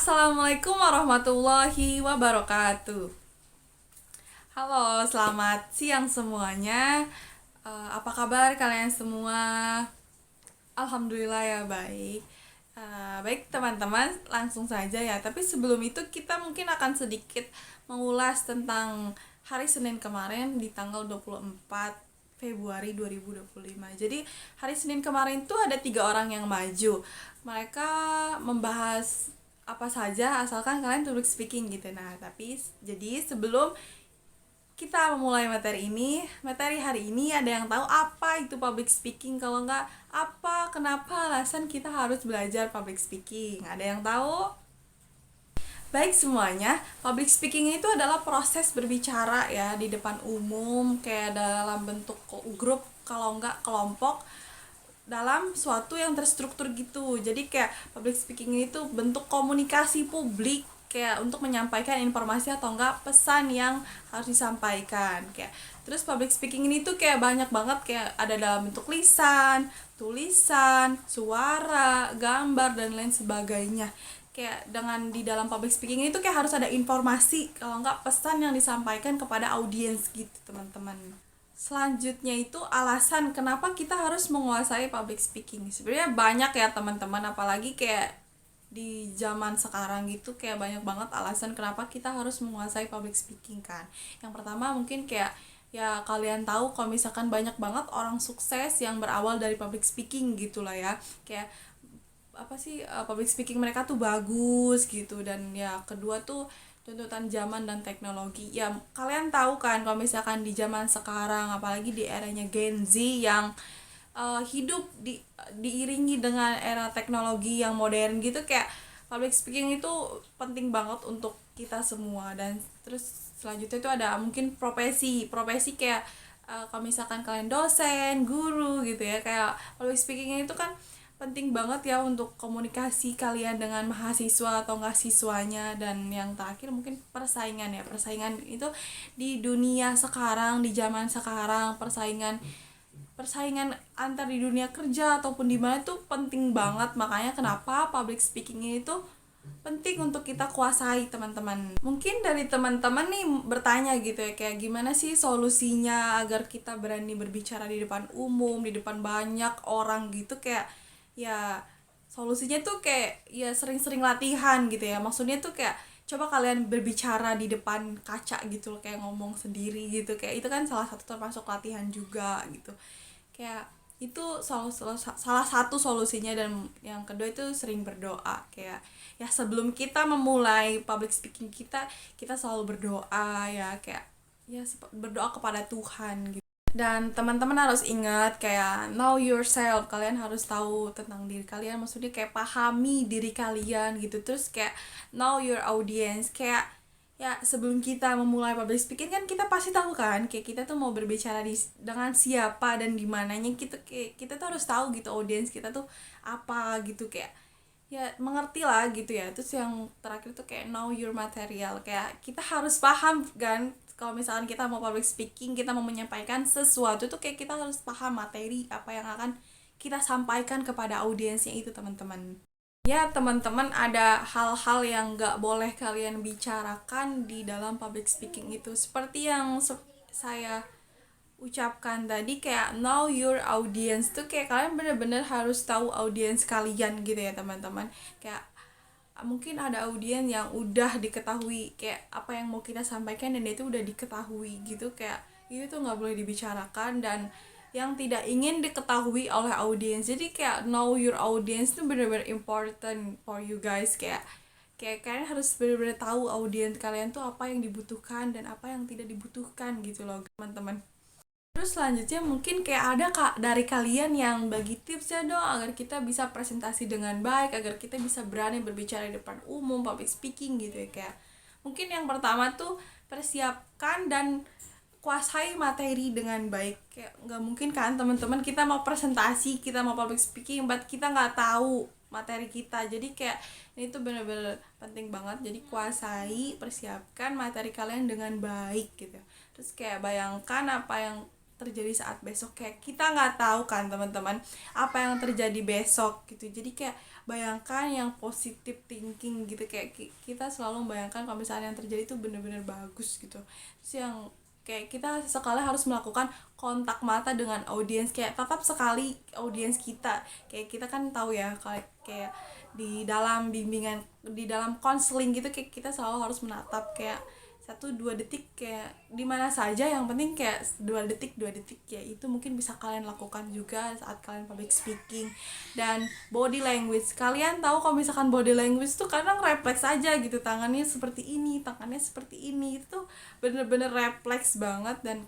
Assalamualaikum warahmatullahi wabarakatuh. Halo, selamat siang semuanya. Apa kabar kalian semua? Alhamdulillah ya baik. Baik teman-teman, langsung saja ya. Tapi sebelum itu kita mungkin akan sedikit mengulas tentang hari Senin kemarin di tanggal 24 Februari 2025. Jadi hari Senin kemarin tuh ada 3 orang yang maju. Mereka membahas apa saja asalkan kalian public speaking gitu. Nah, tapi jadi sebelum kita memulai materi hari ini ada yang tahu apa itu public speaking? Kalau nggak, apa, kenapa, alasan kita harus belajar public speaking? Ada yang tahu? Baik semuanya, public speaking itu adalah proses berbicara ya di depan umum kayak dalam bentuk grup kalau nggak kelompok dalam suatu yang terstruktur gitu. Jadi kayak public speaking itu bentuk komunikasi publik kayak untuk menyampaikan informasi atau enggak pesan yang harus disampaikan kayak. Terus public speaking ini tuh kayak banyak banget kayak ada dalam bentuk lisan, tulisan, suara, gambar dan lain sebagainya. Kayak dengan di dalam public speaking itu kayak harus ada informasi kalau enggak pesan yang disampaikan kepada audiens gitu teman-teman. Selanjutnya itu alasan kenapa kita harus menguasai public speaking. Sebenarnya banyak ya teman-teman, apalagi kayak di zaman sekarang gitu kayak banyak banget alasan kenapa kita harus menguasai public speaking kan. Yang pertama mungkin kayak ya kalian tahu kalau misalkan banyak banget orang sukses yang berawal dari public speaking gitulah ya. Kayak apa sih public speaking mereka tuh bagus gitu. Dan ya kedua tuh tuntutan zaman dan teknologi. Ya kalian tahu kan kalau misalkan di zaman sekarang apalagi di eranya Gen Z yang hidup diiringi dengan era teknologi yang modern gitu, kayak public speaking itu penting banget untuk kita semua. Dan terus selanjutnya itu ada mungkin profesi kayak kalau misalkan kalian dosen, guru gitu ya, kayak public speaking itu kan penting banget ya untuk komunikasi kalian dengan mahasiswa atau enggak siswanya. Dan yang terakhir mungkin persaingan itu di dunia sekarang, di zaman sekarang, persaingan antar di dunia kerja ataupun di mana itu penting banget. Makanya kenapa public speaking itu penting untuk kita kuasai teman-teman. Mungkin dari teman-teman nih bertanya gitu ya, kayak gimana sih solusinya agar kita berani berbicara di depan umum, di depan banyak orang gitu. Kayak ya solusinya tuh kayak ya sering-sering latihan gitu ya. Maksudnya tuh kayak coba kalian berbicara di depan kaca gitu loh, kayak ngomong sendiri gitu. Kayak itu kan salah satu termasuk latihan juga gitu. Kayak itu salah satu solusinya. Dan yang kedua itu sering berdoa. Kayak ya sebelum kita memulai public speaking kita selalu berdoa ya, kayak ya berdoa kepada Tuhan gitu. Dan teman-teman harus ingat kayak know yourself, kalian harus tahu tentang diri kalian, maksudnya kayak pahami diri kalian gitu. Terus kayak know your audience, kayak ya sebelum kita memulai public speaking kan kita pasti tahu kan kayak kita tuh mau berbicara dengan siapa dan di mananya. Kita tuh harus tahu gitu audiens kita tuh apa gitu, kayak ya mengerti lah gitu ya. Terus yang terakhir tuh kayak know your material, kayak kita harus paham kan kalau misalkan kita mau public speaking, kita mau menyampaikan sesuatu tuh kayak kita harus paham materi apa yang akan kita sampaikan kepada audiensnya itu teman-teman. Ya teman-teman, ada hal-hal yang gak boleh kalian bicarakan di dalam public speaking itu. Seperti yang saya ucapkan tadi, kayak know your audience tuh kayak kalian bener-bener harus tahu audiens kalian gitu ya teman-teman. Kayak mungkin ada audiens yang udah diketahui kayak apa yang mau kita sampaikan dan itu udah diketahui gitu. Kayak itu tuh nggak boleh dibicarakan dan yang tidak ingin diketahui oleh audiens. Jadi kayak know your audience tuh bener-bener important for you guys. Kayak kalian harus bener-bener tahu audiens kalian tuh apa yang dibutuhkan dan apa yang tidak dibutuhkan gitu loh teman-teman. Terus selanjutnya mungkin kayak ada kak dari kalian yang bagi tips ya dong agar kita bisa presentasi dengan baik, agar kita bisa berani berbicara di depan umum, public speaking gitu ya. Kayak mungkin yang pertama tuh persiapkan dan kuasai materi dengan baik. Kayak nggak mungkin kan teman-teman kita mau presentasi, kita mau public speaking, but kita nggak tahu materi kita. Jadi kayak ini tuh benar-benar penting banget. Jadi kuasai, persiapkan materi kalian dengan baik gitu. Terus kayak bayangkan apa yang terjadi saat besok. Kayak kita nggak tahu kan teman-teman apa yang terjadi besok gitu. Jadi kayak bayangkan yang positive thinking gitu, kayak kita selalu bayangkan kalau misalnya yang terjadi itu bener-bener bagus gitu. Terus yang kayak kita sekali harus melakukan kontak mata dengan audiens, kayak tatap sekali audiens kita. Kayak kita kan tahu ya, kayak di dalam bimbingan, di dalam konseling gitu, kayak kita selalu harus menatap kayak 1-2 detik, kayak di mana saja, yang penting kayak 2 detik ya. Itu mungkin bisa kalian lakukan juga saat kalian public speaking. Dan body language, kalian tahu kalau misalkan body language tuh kadang refleks aja gitu, tangannya seperti ini, tangannya seperti ini, itu bener-bener refleks banget. Dan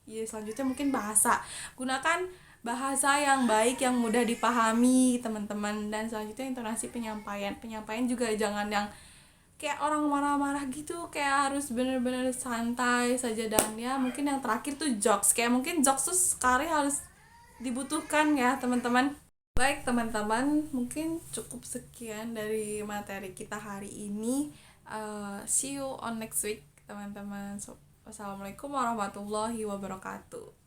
ya selanjutnya mungkin bahasa, gunakan bahasa yang baik yang mudah dipahami teman-teman. Dan selanjutnya intonasi penyampaian juga jangan yang kayak orang marah-marah gitu, kayak harus bener-bener santai saja. Dan ya mungkin yang terakhir tuh jokes, kayak mungkin jokes tuh sekali harus dibutuhkan ya teman-teman. Baik teman-teman, mungkin cukup sekian dari materi kita hari ini. See you on next week teman-teman. Wassalamualaikum warahmatullahi wabarakatuh.